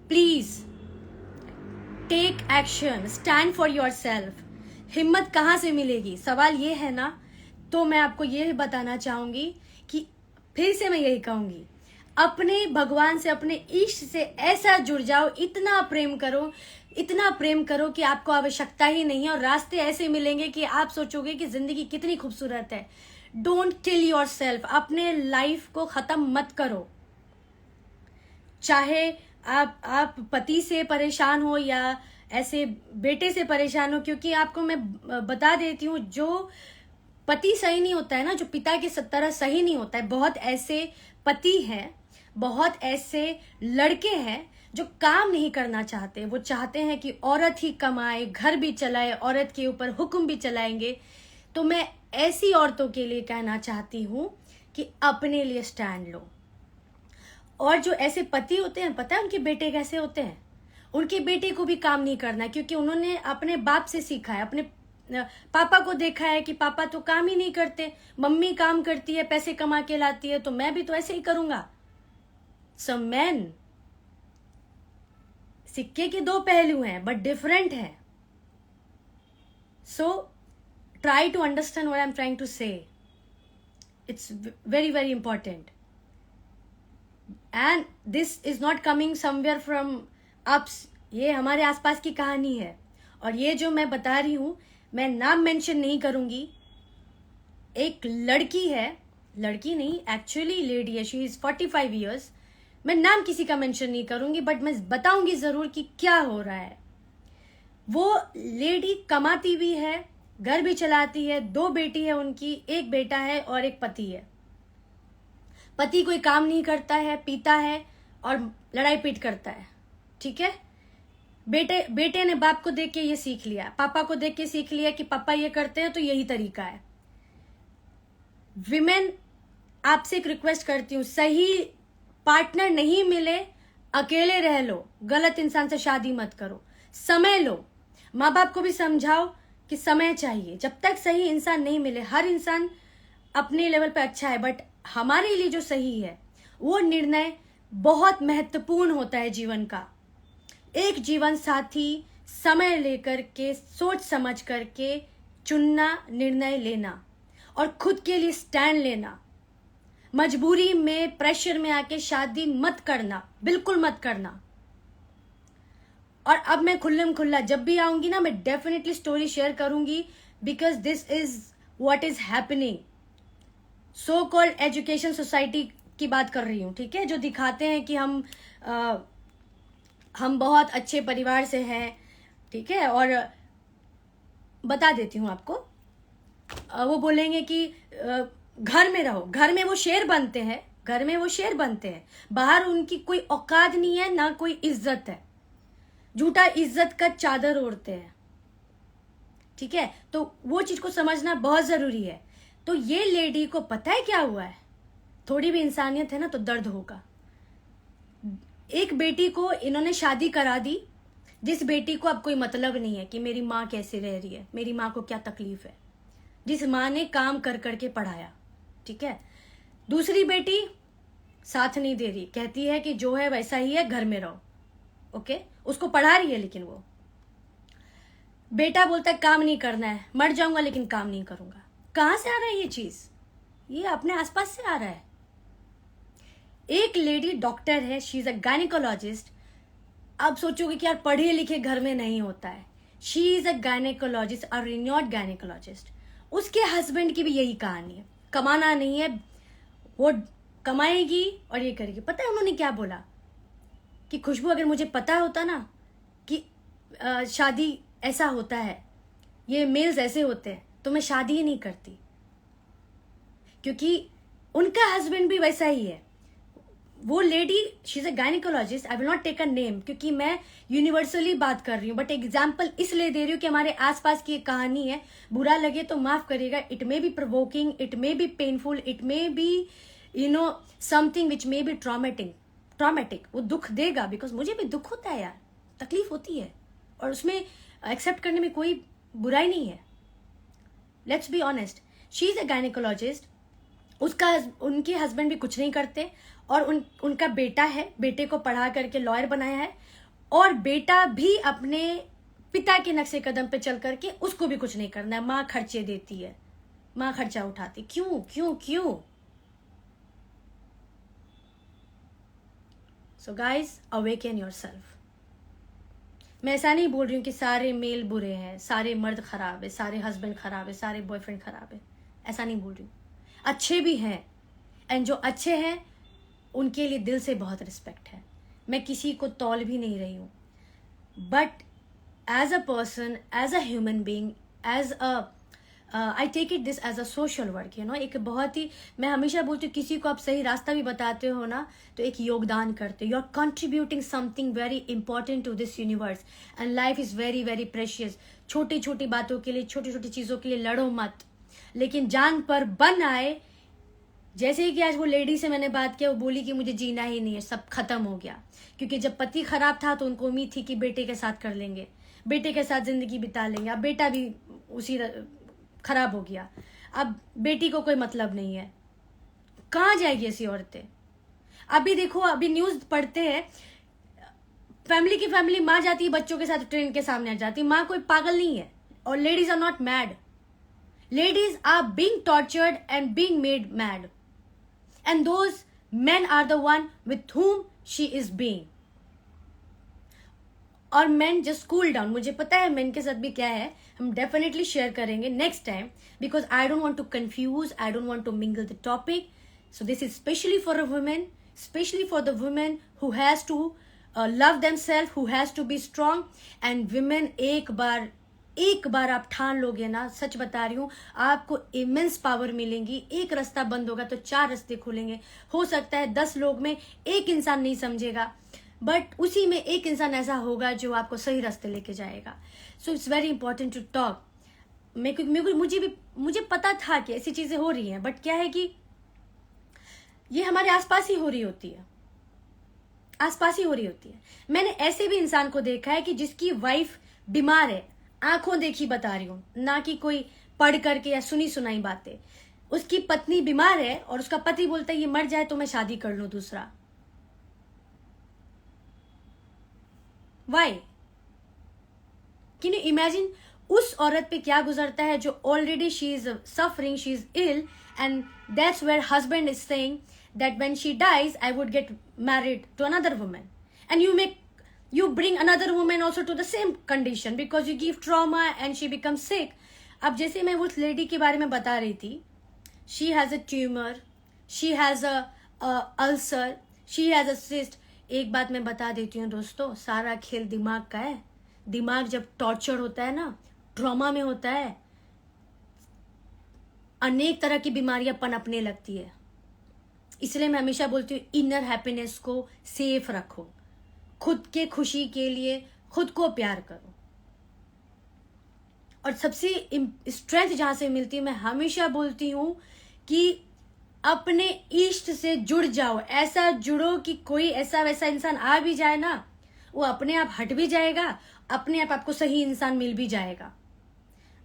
please take action, stand for yourself. हिम्मत कहाँ से मिलेगी, सवाल ये है ना. तो मैं आपको ये बताना चाहूंगी कि फिर से मैं यही कहूंगी, अपने भगवान से, अपने इष्ट से ऐसा जुड़ जाओ, इतना प्रेम करो, इतना प्रेम करो कि आपको आवश्यकता ही नहीं है, और रास्ते ऐसे मिलेंगे कि आप सोचोगे कि जिंदगी कितनी खूबसूरत है. Don't kill your self. अपने लाइफ को खत्म मत करो. चाहे आप पति से परेशान हो या ऐसे बेटे से परेशान हो, क्योंकि आपको मैं बता देती हूँ, जो पति सही नहीं होता है ना, जो पिता के तरह सही नहीं होता है, बहुत ऐसे पति हैं, बहुत ऐसे लड़के हैं जो काम नहीं करना चाहते. वो चाहते हैं कि औरत ही कमाए, घर भी चलाए, औरत के ऊपर हुक्म भी चलाएंगे. तो मैं ऐसी औरतों के लिए कहना चाहती हूँ कि अपने लिए स्टैंड लो. और जो ऐसे पति होते हैं, पता है उनके बेटे कैसे होते हैं? उनके बेटे को भी काम नहीं करना, क्योंकि उन्होंने अपने बाप से सीखा है, अपने पापा को देखा है कि पापा तो काम ही नहीं करते, मम्मी काम करती है, पैसे कमा के लाती है, तो मैं भी तो ऐसे ही करूंगा. सो मैन, सिक्के के दो पहलू हैं, बट डिफरेंट है. So try to understand what I am trying to say. It's very very important. And this is not coming somewhere from ups. ये हमारे आसपास की कहानी है. और ये जो मैं बता रही हूं, मैं नाम मेंशन नहीं करूंगी. एक लड़की है, लड़की नहीं, एक्चुअली लेडी है, शी इज 45 ईयर्स. मैं नाम किसी का मेंशन नहीं करूंगी, बट मैं बताऊंगी जरूर कि क्या हो रहा है. वो लेडी कमाती भी है, घर भी चलाती है, 2 बेटी है उनकी, एक बेटा है और एक पति है. पति कोई काम नहीं करता है, पीता है और लड़ाई पीट करता है. ठीक है, बेटे ने बाप को देख के ये सीख लिया, पापा को देख के सीख लिया कि पापा ये करते हैं तो यही तरीका है. विमेन, आपसे एक रिक्वेस्ट करती हूँ, सही पार्टनर नहीं मिले, अकेले रह लो, गलत इंसान से शादी मत करो, समय लो, माँ बाप को भी समझाओ कि समय चाहिए। जब तक सही इंसान नहीं मिले, हर इंसान अपने लेवल पे अच्छा है, बट हमारे लिए जो सही है वो निर्णय बहुत महत्वपूर्ण होता है जीवन का। एक जीवन साथी समय लेकर के, सोच समझ करके चुनना, निर्णय लेना और खुद के लिए स्टैंड लेना। मजबूरी में, प्रेशर में आके शादी मत करना, बिल्कुल मत करना। और अब मैं खुल्लम खुल्ला जब भी आऊंगी ना, मैं डेफिनेटली स्टोरी शेयर करूंगी, because this is what is happening. So called education society की बात कर रही हूँ, ठीक है, जो दिखाते हैं कि हम बहुत अच्छे परिवार से हैं, ठीक है। और बता देती हूँ आपको, वो बोलेंगे कि घर में रहो, घर में वो शेर बनते हैं, घर में वो शेर बनते हैं, बाहर उनकी कोई औकात नहीं है, ना कोई इज्जत है, झूठा इज्जत का चादर ओढ़ते हैं, ठीक है। तो वो चीज को समझना बहुत जरूरी है। तो ये लेडी को पता है क्या हुआ है, थोड़ी भी इंसानियत है ना तो दर्द होगा। एक बेटी को इन्होंने शादी करा दी, जिस बेटी को अब कोई मतलब नहीं है कि मेरी माँ कैसे रह रही है, मेरी माँ को क्या तकलीफ है, जिस माँ ने काम कर करके पढ़ाया, ठीक है। दूसरी बेटी साथ नहीं दे रही, कहती है कि जो है वैसा ही है, घर में रहो, ओके। उसको पढ़ा रही है, लेकिन वो बेटा बोलता है काम नहीं करना है, मर जाऊंगा लेकिन काम नहीं करूंगा। कहां से आ रहा है ये चीज? ये अपने आसपास से आ रहा है। एक लेडी डॉक्टर है, शी इज अ गायनेकोलॉजिस्ट। अब सोचोगे कि यार पढ़े लिखे घर में नहीं होता है। She is a gynaecologist, a renowned gynaecologist. उसके हस्बैंड की भी यही कहानी है, कमाना नहीं है, वो कमाएगी और ये करेगी। पता है उन्होंने क्या बोला कि खुशबू, अगर मुझे पता होता ना कि शादी ऐसा होता है, ये मेल्स ऐसे होते हैं, तो मैं शादी ही नहीं करती। क्योंकि उनका हस्बैंड भी वैसा ही है। वो lady, she is a gynaecologist, I will not take a name क्योंकि मैं यूनिवर्सली बात कर रही हूँ, बट एग्जाम्पल इसलिए दे रही हूँ कि हमारे आसपास की एक कहानी है। बुरा लगे तो माफ करिएगा, it may be provoking, it may be painful, it may be something which may be traumatic. वो दुख देगा, बिकॉज मुझे भी दुख होता है यार, तकलीफ होती है, और उसमें एक्सेप्ट करने में कोई बुराई नहीं है। Let's be honest, she is a gynaecologist. उनके हस्बैंड भी कुछ नहीं करते, और उनका बेटा है, बेटे को पढ़ा करके लॉयर बनाया है, और बेटा भी अपने पिता के नक्शे कदम पे चल करके उसको भी कुछ नहीं करना है। माँ खर्चे देती है, माँ खर्चा उठाती। क्यों क्यों क्यों? So guys, awaken yourself. मैं ऐसा नहीं बोल रही हूँ कि सारे मेल बुरे हैं, सारे मर्द खराब है, सारे हस्बैंड खराब है, सारे बॉयफ्रेंड खराब है, ऐसा नहीं बोल रही हूँ। अच्छे भी हैं, एंड जो अच्छे हैं उनके लिए दिल से बहुत रिस्पेक्ट है। मैं किसी को तौल भी नहीं रही हूँ, but as a person, as a human being, as a I take it this as a social work, एक बहुत ही, मैं हमेशा बोलती हूँ, किसी को आप सही रास्ता भी बताते हो ना तो एक योगदान करते हो। You are contributing something very important to this universe, and life is very very precious. छोटी छोटी बातों के लिए, छोटी छोटी चीज़ों के लिए लड़ो मत, लेकिन जान पर बन आए। जैसे ही कि आज वो लेडी से मैंने बात किया, वो बोली कि मुझे जीना ही नहीं है, सब खत्म हो गया। क्योंकि जब पति खराब था तो उनको उम्मीद थी कि बेटे के साथ कर लेंगे, बेटे के साथ जिंदगी बिता लेंगे। अब बेटा भी उसी खराब हो गया, अब बेटी को कोई मतलब नहीं है। कहाँ जाएगी ऐसी औरतें? अभी देखो, अभी न्यूज पढ़ते हैं, फैमिली माँ जाती है बच्चों के साथ, ट्रेन के सामने आ जाती। माँ कोई पागल नहीं है, और ladies are not mad, ladies are being tortured and being made mad, and those men are the one with whom she is being. और men just cool down. मुझे पता है men के साथ भी क्या है, हम definitely share करेंगे next time, because I don't want to confuse, I don't want to mingle the topic. So this is specially for a woman, especially for the women who has to love themselves, who has to be strong. And women, एक बार आप ठान लोगे ना, सच बता रही हूँ, आपको immense power मिलेंगी। एक रास्ता बंद होगा तो 4 रास्ते खुलेंगे। हो सकता है 10 लोग में एक इंसान नहीं समझेगा, बट उसी में एक इंसान ऐसा होगा जो आपको सही रास्ते लेके जाएगा। So it's very important to talk. मुझे पता था कि ऐसी चीजें हो रही हैं, बट क्या है कि ये हमारे आसपास ही हो रही होती है। आसपास ही हो रही होती है। मैंने ऐसे भी इंसान को देखा है कि जिसकी वाइफ बीमार है, आंखों देखी बता रही हूँ, ना कि कोई पढ़ करके या सुनी सुनाई बातें। उसकी पत्नी बीमार है और उसका पति बोलता है ये मर जाए तो मैं शादी कर लूं दूसरा। वाई? कैन यू इमेजिन उस औरत पे क्या गुजरता है जो already she is suffering, she is ill, and that's where husband is saying that when she dies I would get married to another woman, and you bring another woman also to the same condition because you give trauma and she becomes sick. अब जैसे मैं उस lady के बारे में बता रही थी, she has a tumor, she has a ulcer, she has a cyst. एक बात मैं बता देती हूँ दोस्तों, सारा खेल दिमाग का है। दिमाग जब टॉर्चर होता है ना, ट्रॉमा में होता है, अनेक तरह की बीमारियां पनपने लगती है। इसलिए मैं हमेशा बोलती हूँ इनर हैप्पीनेस को सेफ रखो, खुद के खुशी के लिए खुद को प्यार करो। और सबसे स्ट्रेंथ जहां से मिलती है, मैं हमेशा बोलती हूँ कि अपने इष्ट से जुड़ जाओ। ऐसा जुड़ो कि कोई ऐसा वैसा इंसान आ भी जाए ना, वो अपने आप हट भी जाएगा, अपने आप आपको सही इंसान मिल भी जाएगा।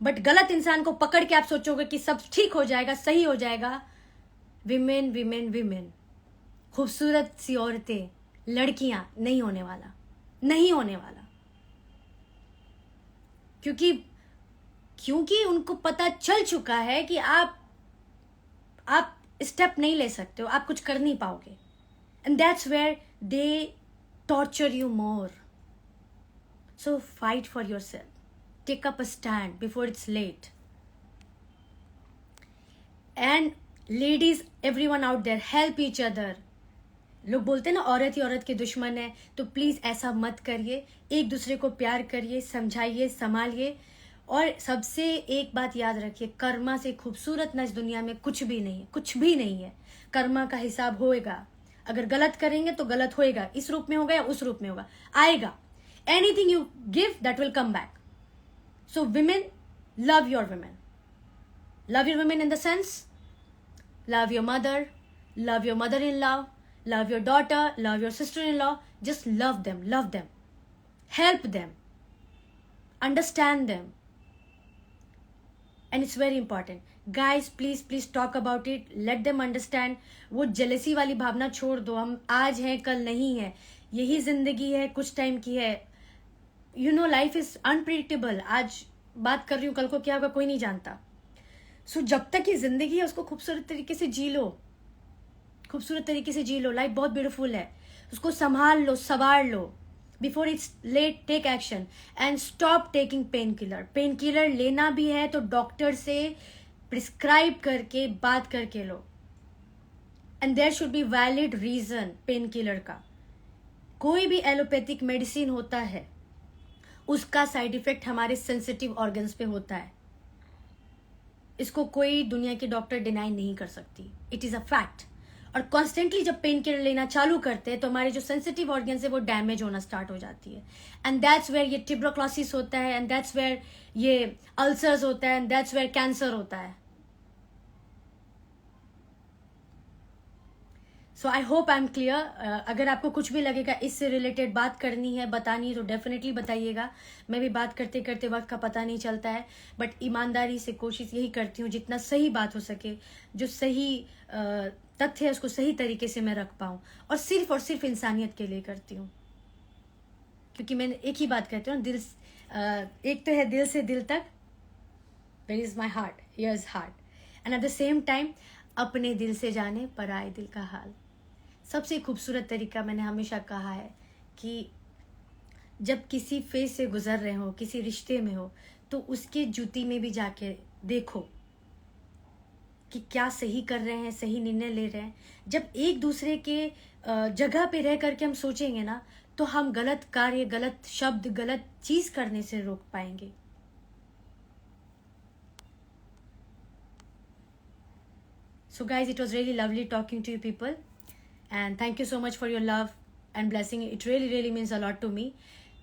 बट गलत इंसान को पकड़ के आप सोचोगे कि सब ठीक हो जाएगा, सही हो जाएगा, विमेन विमेन विमेन, खूबसूरत सी औरतें, लड़कियां, नहीं होने वाला, नहीं होने वाला। क्योंकि उनको पता चल चुका है कि आप स्टेप नहीं ले सकते हो, आप कुछ कर नहीं पाओगे, and that's where they torture you more. So fight for yourself, take up a stand before it's late. And ladies, everyone out there, help each other. लोग बोलते हैं ना औरत ही औरत के दुश्मन है, तो प्लीज ऐसा मत करिए। एक दूसरे को प्यार करिए, समझाइए, संभालिए। और सबसे एक बात याद रखिए, कर्मा से खूबसूरत न इस दुनिया में कुछ भी नहीं है, कुछ भी नहीं है। कर्मा का हिसाब होएगा। अगर गलत करेंगे तो गलत होएगा, इस रूप में होगा या उस रूप में होगा, आएगा। Anything you give that will come back. So women, love your women, love your women in the sense, love your mother-in-law, love your daughter, love your sister-in-law. Just love them, help them, understand them. And it's very important, guys, please talk about it, let them understand. वो jealousy वाली भावना छोड़ दो। हम आज हैं, कल नहीं है, यही जिंदगी है, कुछ टाइम की है। You know, life is unpredictable. आज बात कर रही हूँ, कल को क्या होगा कोई नहीं जानता। सो जब तक ये जिंदगी है उसको खूबसूरत तरीके से जी लो, खूबसूरत तरीके से जी लो। लाइफ बहुत ब्यूटीफुल है, उसको संभाल लो, संवार लो। Before it's late, take action and stop taking painkiller. Painkiller लेना भी है तो डॉक्टर से प्रिस्क्राइब करके बात करके लो, and there should be valid reason. Painkiller का कोई भी एलोपैथिक मेडिसिन होता है, उसका साइड इफेक्ट हमारे सेंसिटिव ऑर्गन्स पे होता है। इसको कोई दुनिया की डॉक्टर डिनाई नहीं कर सकती, इट इज अ फैक्ट। और कॉन्स्टेंटली जब पेन किलर लेना चालू करते हैं तो हमारे जो सेंसिटिव ऑर्गन्स है वो डैमेज होना स्टार्ट हो जाती है, एंड दैट्स वेयर ये ट्यूबरक्लोसिस होता है, एंड दैट्स वेयर ये अल्सर्स होता है, एंड दैट्स वेयर कैंसर होता है। So I hope I am clear. अगर आपको कुछ भी लगेगा इससे रिलेटेड बात करनी है, बतानी है, तो डेफिनेटली बताइएगा। मैं भी बात करते करते वक्त का पता नहीं चलता है, बट ईमानदारी से कोशिश यही करती हूँ जितना सही बात हो सके, जो सही तथ्य है उसको सही तरीके से मैं रख पाऊँ, और सिर्फ इंसानियत के लिए करती हूँ। क्योंकि मैंने एक ही बात कहती हूँ, एक तो है दिल से दिल तक, where is my heart, here is heart, and at the same time अपने दिल से जाने पराए दिल का हाल। सबसे खूबसूरत तरीका मैंने हमेशा कहा है कि जब किसी फेज से गुजर रहे हो, किसी रिश्ते में हो, तो उसके जूती में भी जाके देखो कि क्या सही कर रहे हैं, सही निर्णय ले रहे हैं। जब एक दूसरे के जगह पे रह करके हम सोचेंगे ना, तो हम गलत कार्य, गलत शब्द, गलत चीज करने से रोक पाएंगे। So guys, it was really lovely talking to you people, and thank you so much for your love and blessing. It really means a lot to me.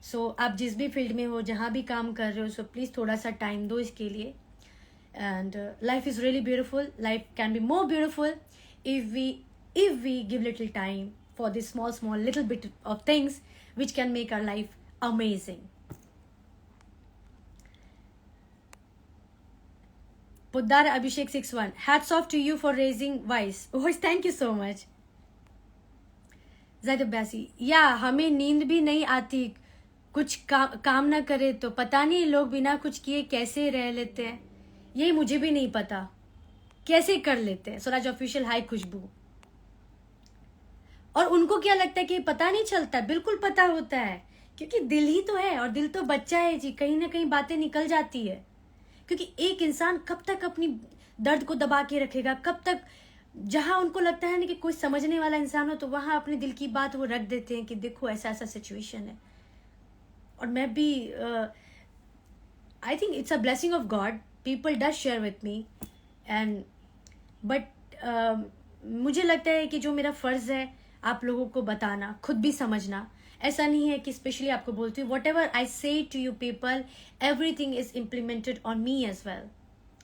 So आप जिस भी फील्ड में हो, जहाँ भी काम कर रहे हो, so please थोड़ा सा टाइम दो इसके लिए। And life is really beautiful. Life can be more beautiful if we give little time for this small little bit of things which can make our life amazing. Puddar Abhishek 61, hats off to you for raising voice. Thank you so much. Zaid Abbasi, या हमें नींद भी नहीं आती, कुछ काम ना करे तो पता नहीं लोग बिना कुछ किए कैसे रह लेते हैं. यही मुझे भी नहीं पता कैसे कर लेते हैं. स्वराज ऑफिशियल, हाय खुशबू. और उनको क्या लगता है कि पता नहीं चलता? बिल्कुल पता होता है, क्योंकि दिल ही तो है, और दिल तो बच्चा है जी, कहीं ना कहीं बातें निकल जाती है. क्योंकि एक इंसान कब तक अपनी दर्द को दबा के रखेगा, कब तक, जहां उनको लगता है ना कि कोई समझने वाला इंसान हो तो वहां अपने दिल की बात वो रख देते हैं कि देखो ऐसा ऐसा सिचुएशन है. और मैं भी आई think it's a blessing of God, people does share with me, and but मुझे लगता है कि जो मेरा फर्ज है आप लोगों को बताना, खुद भी समझना. ऐसा नहीं है कि स्पेशली आपको बोलती हूँ, what ever I say to you people, everything is implemented on me as well.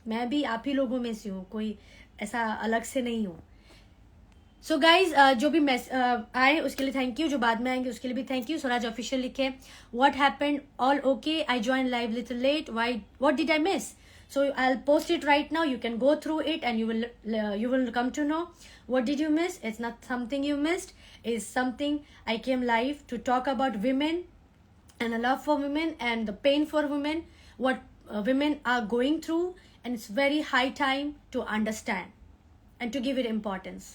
मैं भी आप ही लोगों में से हूँ, कोई ऐसा अलग से नहीं हूँ. सो गाइज, जो भी आए उसके लिए थैंक यू, जो बाद में आएंगे उसके लिए भी थैंक यू. स्वराज ऑफिशियल लिखे, what happened, all okay, I join live little late, why, what did I miss? So I'll post it right now. You can go through it and you will come to know what did you miss. It's not something you missed. It's something I came live to talk about women and a love for women and the pain for women, what women are going through, and it's very high time to understand and to give it importance.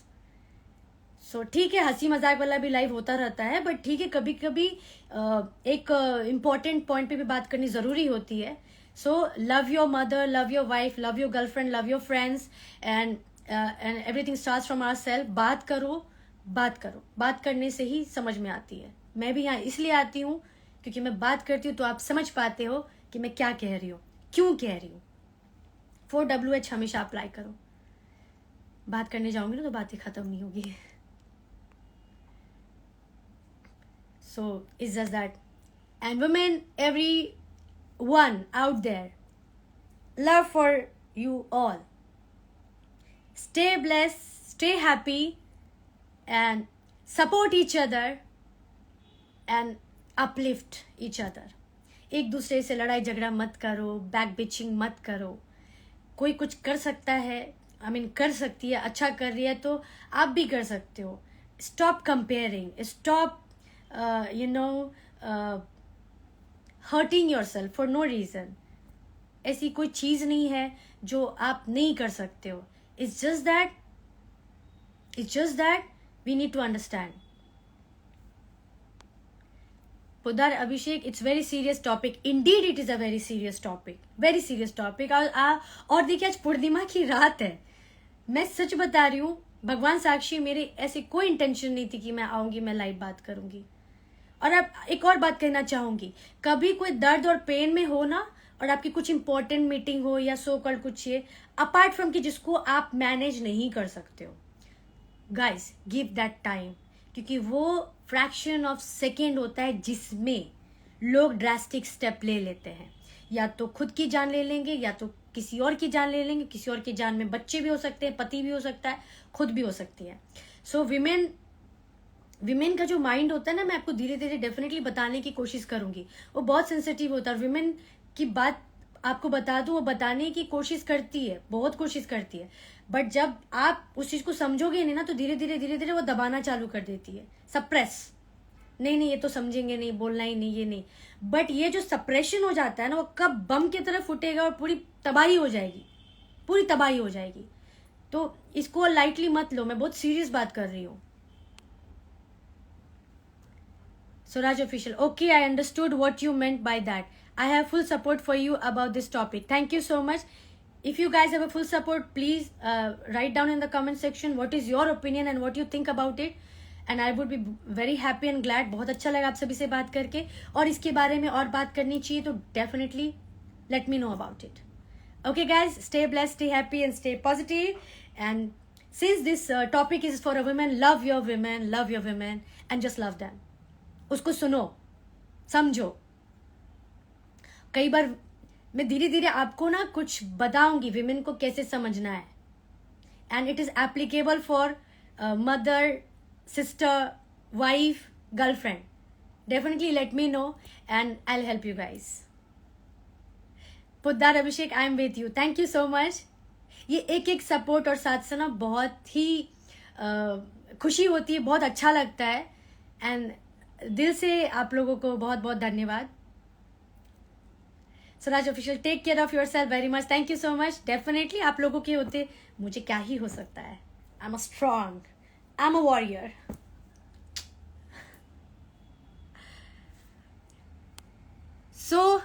So ठीक है, हंसी मजाक वाला भी live होता रहता है, but ठीक है कभी कभी एक इम्पॉर्टेंट पॉइंट पे भी बात करनी जरूरी होती है. So love your mother, love your wife, love your girlfriend, love your friends, and everything starts from ourselves. बात करो, बात करो, बात करने से ही समझ में आती है. मैं भी यहाँ इसलिए आती हूँ क्योंकि मैं बात करती हूँ तो आप समझ पाते हो कि मैं क्या कह रही हूँ, क्यों कह रही हूँ. 4WH हमेशा अप्लाई करो. बात करने जाऊंगी ना तो बातें खत्म नहीं होगी. So it's just that. And women, everyone out there, love for you all. Stay blessed, stay happy, and support each other and uplift each other. एक दूसरे से लड़ाई झगड़ा मत करो, बैक बिचिंग मत करो. कोई कुछ कर सकता है, कर सकती है, अच्छा कर रही है तो आप भी कर सकते हो. Stop comparing, stop hurting yourself for no reason. ऐसी कोई चीज नहीं है जो आप नहीं कर सकते हो. It's just that we need to understand. Puddar Abhishek, it's very serious topic. Indeed, it is a very serious topic. Very serious topic. और देखिए आज पूर्णिमा की रात है. मैं सच बता रही हूँ, भगवान साक्षी, मेरे ऐसी कोई इंटेंशन नहीं थी कि मैं आऊंगी, मैं लाइव बात करूंगी. और अब एक और बात कहना चाहूंगी, कभी कोई दर्द और पेन में हो ना, और आपकी कुछ इंपॉर्टेंट मीटिंग हो या सो कॉल्ड कुछ ये, अपार्ट फ्रॉम कि जिसको आप मैनेज नहीं कर सकते हो, गाइस गिव दैट टाइम. क्योंकि वो फ्रैक्शन ऑफ सेकेंड होता है जिसमें लोग ड्रास्टिक स्टेप ले लेते हैं. या तो खुद की जान ले लेंगे, या तो किसी और की जान ले लेंगे. किसी और की जान में बच्चे भी हो सकते हैं, पति भी हो सकता है, खुद भी हो सकती है. सो विमेन का जो माइंड होता है ना, मैं आपको धीरे धीरे डेफिनेटली बताने की कोशिश करूंगी, वो बहुत सेंसिटिव होता है. और विमेन की बात आपको बता दूं, वो बताने की कोशिश करती है, बहुत कोशिश करती है, बट जब आप उस चीज को समझोगे नहीं ना, तो धीरे धीरे वो दबाना चालू कर देती है, सप्रेस. नहीं ये तो समझेंगे नहीं, बोलना ही नहीं, ये नहीं. बट ये जो सप्रेशन हो जाता है ना, वो कब बम की तरफ फुटेगा और पूरी तबाही हो जाएगी, पूरी तबाही हो जाएगी. तो इसको लाइटली मत लो, मैं बहुत सीरियस बात कर रही हूँ. Suraj Official, okay, I understood what you meant by that. I have full support for you about this topic. Thank you so much. If you guys have a full support, please write down in the comment section what is your opinion and what you think about it. And I would be very happy and glad. बहुत अच्छा लगा आप सभी से बात करके, और इसके बारे में और बात करनी चाहिए तो definitely let me know about it. Okay guys, stay blessed, stay happy and stay positive. And since this topic is for a woman, love your women and just love them. उसको सुनो, समझो. कई बार मैं धीरे धीरे आपको ना कुछ बताऊंगी विमेन को कैसे समझना है. And it is applicable for mother, sister, wife, girlfriend, definitely let me know and I'll help you guys. Poddar Abhishek, I am with you. Thank you so much. ये एक एक सपोर्ट और साथ से ना बहुत ही खुशी होती है, बहुत अच्छा लगता है एंड दिल से आप लोगों को बहुत बहुत धन्यवाद. Swaraj official, take care of yourself very much. Thank you so much. Definitely आप लोगों के होते मुझे क्या ही हो सकता है. I am a strong, I am a warrior. So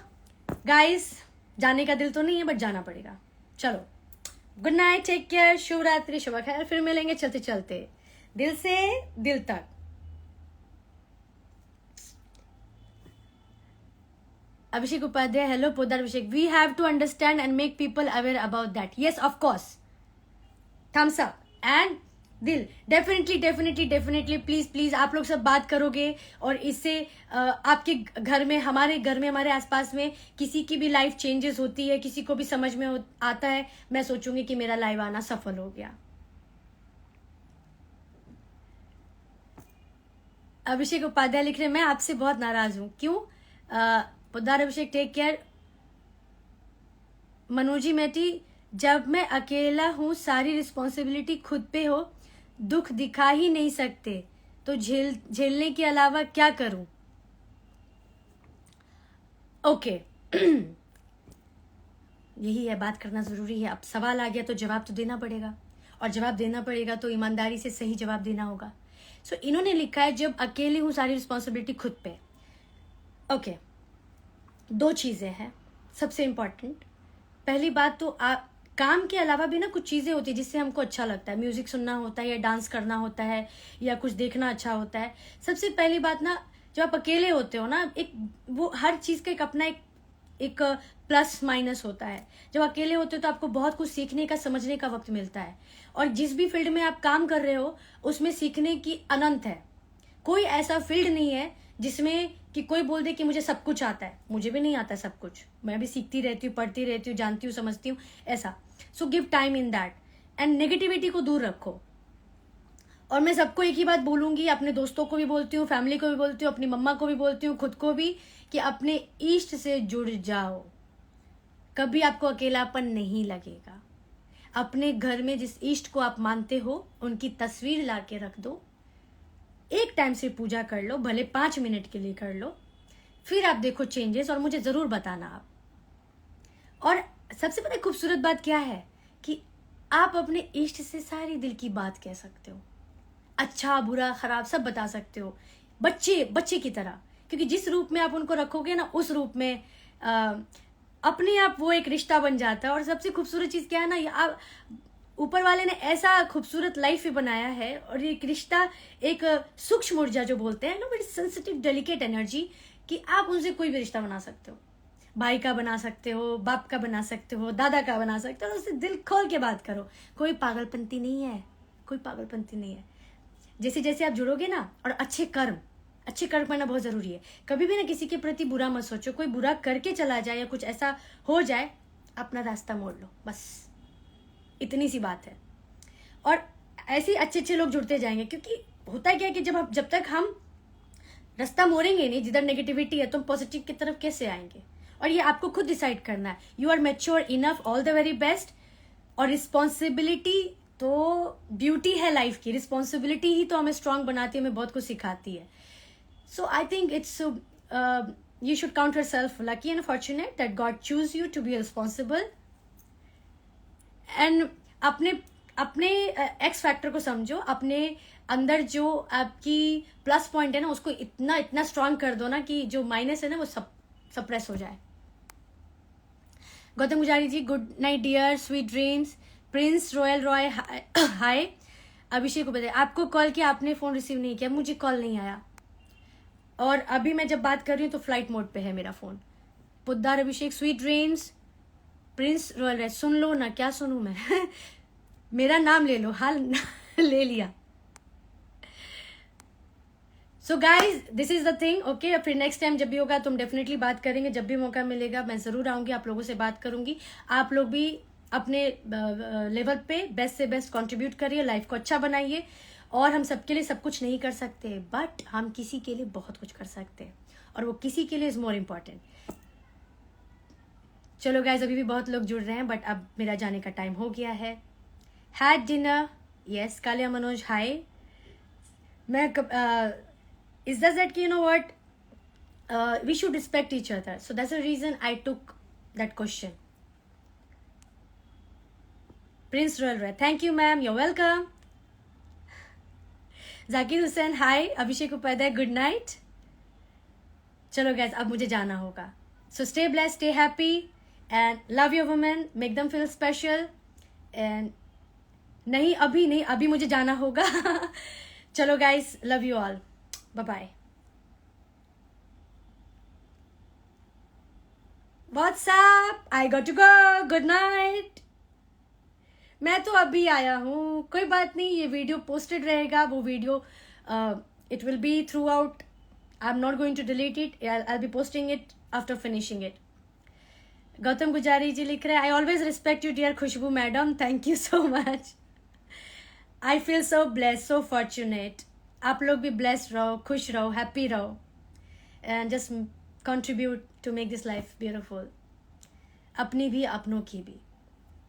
guys, जाने का दिल तो नहीं है बट जाना पड़ेगा. चलो, गुड नाइट, टेक केयर, शुभ रात्रि, शुभ खैर. फिर मिलेंगे चलते चलते, दिल से दिल तक. Abhishek Upadhyay, hello Poddar Abhishek. We have to understand and make people aware about that. Yes, of course. Thumbs up. And दिल, डेफिनेटली प्लीज आप लोग सब बात करोगे और इससे आपके घर में, हमारे घर में, हमारे आसपास में किसी की भी लाइफ चेंजेस होती है, किसी को भी समझ में आता है, मैं सोचूंगी कि मेरा लाइव आना सफल हो गया. अभिषेक उपाध्याय लिख रहे, मैं आपसे बहुत नाराज हूं. क्यों? पोद्दार अभिषेक, टेक केयर. मनोजी मेटी, जब मैं अकेला हूं सारी रिस्पॉन्सिबिलिटी खुद पे हो, दुख दिखा ही नहीं सकते तो झेलने के अलावा क्या करूं? ओके. यही है, बात करना जरूरी है. अब सवाल आ गया तो जवाब तो देना पड़ेगा, और जवाब देना पड़ेगा तो ईमानदारी से सही जवाब देना होगा. सो इन्होंने लिखा है जब अकेले हूं सारी रिस्पॉन्सिबिलिटी खुद पे. ओके, दो चीजें हैं सबसे इंपॉर्टेंट. पहली बात तो आप काम के अलावा भी ना कुछ चीजें होती है जिससे हमको अच्छा लगता है. म्यूजिक सुनना होता है, या डांस करना होता है, या कुछ देखना अच्छा होता है. सबसे पहली बात ना, जब आप अकेले होते हो ना, एक वो हर चीज का एक अपना एक प्लस माइनस होता है. जब अकेले होते हो तो आपको बहुत कुछ सीखने का, समझने का वक्त मिलता है. और जिस भी फील्ड में आप काम कर रहे हो उसमें सीखने की अनंत है. कोई ऐसा फील्ड नहीं है जिसमें कि कोई बोल दे कि मुझे सब कुछ आता है. मुझे भी नहीं आता सब कुछ, मैं भी सीखती रहती हूँ, पढ़ती रहती हूँ, जानती हूँ, समझती हूँ, ऐसा. So give time in that and negativity को दूर रखो. और मैं सबको एक ही बात बोलूंगी, अपने दोस्तों को भी बोलती हूँ, फैमिली को भी बोलती हूँ, अपनी मम्मा को भी बोलती हूँ, खुद को भी, कि अपने इष्ट से जुड़ जाओ. कभी आपको अकेलापन नहीं लगेगा. अपने घर में जिस इष्ट को आप मानते हो उनकी तस्वीर ला के रख दो. एक टाइम से पूजा कर लो, भले 5 मिनट के लिए कर लो, फिर आप देखो चेंजेस, और मुझे जरूर बताना आप. और सबसे बड़ी खूबसूरत बात क्या है कि आप अपने इष्ट से सारी दिल की बात कह सकते हो. अच्छा, बुरा, खराब सब बता सकते हो, बच्चे की तरह. क्योंकि जिस रूप में आप उनको रखोगे ना, उस रूप में अपने आप वो एक रिश्ता बन जाता है. और सबसे खूबसूरत चीज क्या है ना, आप ऊपर वाले ने ऐसा खूबसूरत लाइफ भी बनाया है, और एक रिश्ता, एक सूक्ष्म ऊर्जा जो बोलते हैं ना, बड़ी सेंसिटिव डेलिकेट एनर्जी, कि आप उनसे कोई भी रिश्ता बना सकते हो. भाई का बना सकते हो, बाप का बना सकते हो, दादा का बना सकते हो. उससे दिल खोल के बात करो. कोई पागलपंती नहीं है, कोई पागलपंती नहीं है. जैसे जैसे आप जुड़ोगे ना, और अच्छे कर्म करना बहुत जरूरी है. कभी भी ना किसी के प्रति बुरा मत सोचो. कोई बुरा करके चला जाए या कुछ ऐसा हो जाए, अपना रास्ता मोड़ लो, बस इतनी सी बात है. और ऐसे अच्छे लोग जुड़ते जाएंगे. क्योंकि होता है क्या कि जब तक हम रास्ता मोड़ेंगे नहीं, जिधर नेगेटिविटी है, तो हम पॉजिटिव की तरफ कैसे आएंगे? और ये आपको खुद डिसाइड करना है. You are mature enough, all the very best. और रिस्पॉन्सिबिलिटी तो ब्यूटी है लाइफ की. रिस्पॉन्सिबिलिटी ही तो हमें स्ट्रांग बनाती है, हमें बहुत कुछ सिखाती है. So I think it's you should count yourself lucky and fortunate that God choose you to be responsible. And अपने एक्स फैक्टर को समझो. अपने अंदर जो आपकी प्लस पॉइंट है ना, उसको इतना स्ट्रांग कर दो ना कि जो माइनस है ना, वो सप्रेस हो जाए. Gautam Gujari ji, good night dear, sweet dreams. Prince Royal Roy, hi. Abhishek को बताइए, आपको कॉल किया, आपने फोन रिसीव नहीं किया. मुझे कॉल नहीं आया, और अभी मैं जब बात कर रही हूँ तो फ्लाइट मोड पे है मेरा फोन. पोद्दार अभिषेक, स्वीट ड्रीम्स. प्रिंस रॉयल, सुन लो ना. क्या सुनूं मैं? मेरा नाम ले लो. हाल ले लिया. So guys, this is the thing. Okay, फिर नेक्स्ट टाइम जब भी होगा तो हम डेफिनेटली बात करेंगे. जब भी मौका मिलेगा मैं जरूर आऊंगी, आप लोगों से बात करूंगी. आप लोग भी अपने लेवल पे बेस्ट से बेस्ट कंट्रीब्यूट करिए, लाइफ को अच्छा बनाइए. और हम सबके लिए सब कुछ नहीं कर सकते, बट हम किसी के लिए बहुत कुछ कर सकते हैं, और वो किसी के लिए इज़ मोर इम्पॉर्टेंट. चलो गाइज, अभी भी बहुत लोग जुड़ रहे हैं, बट अब मेरा जाने का टाइम हो गया है. Had dinner, yes. Kalia Manoj, hi. मैं इज दैट कि you know what, we should respect each other, so that's the reason I took that question. Prince Royal Roy, thank you ma'am, you welcome. Zakir Hussain, hi. Abhishek Upadhyay, good night. चलो guys, अब मुझे जाना होगा. So stay blessed, stay happy and love your women, make them feel special. And नहीं, अभी मुझे जाना होगा. चलो guys, love you all, bye bye. WhatsApp, I got to go, good night. मैं तो अभी आया हूँ, कोई बात नहीं, ये वीडियो पोस्टेड रहेगा. वो video it will be throughout. I am not going to delete it, I be posting it after finishing it. Gautam Gujari ji लिख रहे हैं, I always respect you dear Khushbu madam, thank you so much. I feel so blessed, so fortunate. आप लोग भी blessed रहो, खुश रहो, happy रहो, and just contribute to make this life beautiful. अपनी भी, अपनों की भी.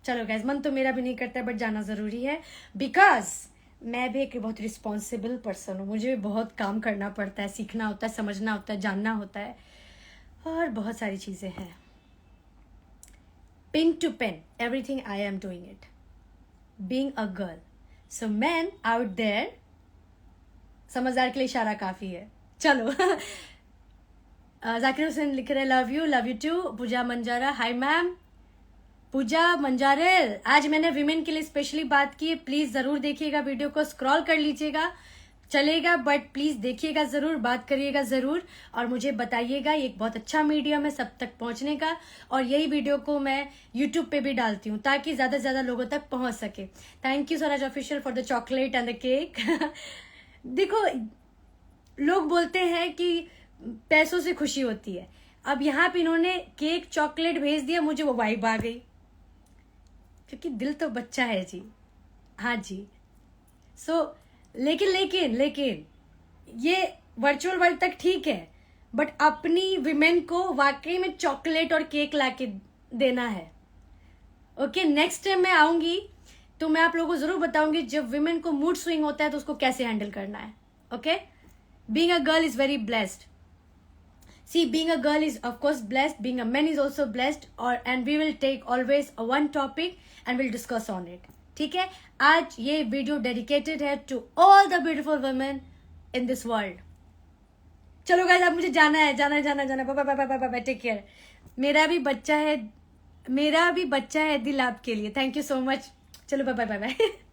चलो गैस, मन तो मेरा भी नहीं करता है, बट जाना ज़रूरी है, बिकॉज मैं भी एक बहुत रिस्पॉन्सिबल पर्सन हूँ. मुझे बहुत काम करना पड़ता है, सीखना होता है, समझना होता है, जानना होता है, और बहुत सारी चीज़ें हैं. Pin to pen, everything I am doing it, being a girl. So man out there, समझदार के लिए इशारा काफ़ी है. चलो. जाकिर हुसैन लिख रहे, love you too. Pooja Manjara, hi ma'am. Pooja Manjarel, आज मैंने विमेन के लिए स्पेशली बात की है. प्लीज जरूर देखिएगा, वीडियो को स्क्रॉल कर लीजिएगा, चलेगा, बट प्लीज देखिएगा जरूर, बात करिएगा जरूर, और मुझे बताइएगा. ये एक बहुत अच्छा मीडियम है सब तक पहुंचने का, और यही वीडियो को मैं यूट्यूब पे भी डालती हूँ ताकि ज्यादा से ज्यादा लोगों तक पहुंच सके. Thank you Swaraj official for the chocolate and the cake. देखो, लोग बोलते हैं कि पैसों से खुशी होती है. अब यहाँ पे इन्होंने केक चॉकलेट भेज दिया, मुझे वो वाइब आ गई, क्योंकि दिल तो बच्चा है जी. हाँ जी. सो लेकिन ये वर्चुअल वर्ल्ड तक ठीक है, बट अपनी विमेन को वाकई में चॉकलेट और केक लाके देना है. ओके, नेक्स्ट टाइम मैं आऊंगी तो मैं आप लोगों को जरूर बताऊंगी जब विमेन को मूड स्विंग होता है तो उसको कैसे हैंडल करना है. Okay, being a girl is very blessed. See, being a girl is of course blessed, being a man is also blessed, and we will take always one topic and we'll discuss on it. ठीक है, आज ये video dedicated है to all the beautiful women in this world. चलो guys, अब मुझे जाना है. Bye bye bye bye, take care. मेरा भी बच्चा है दिल आपके लिए. Thank you so much. चलो बाय बाय बाय बाय.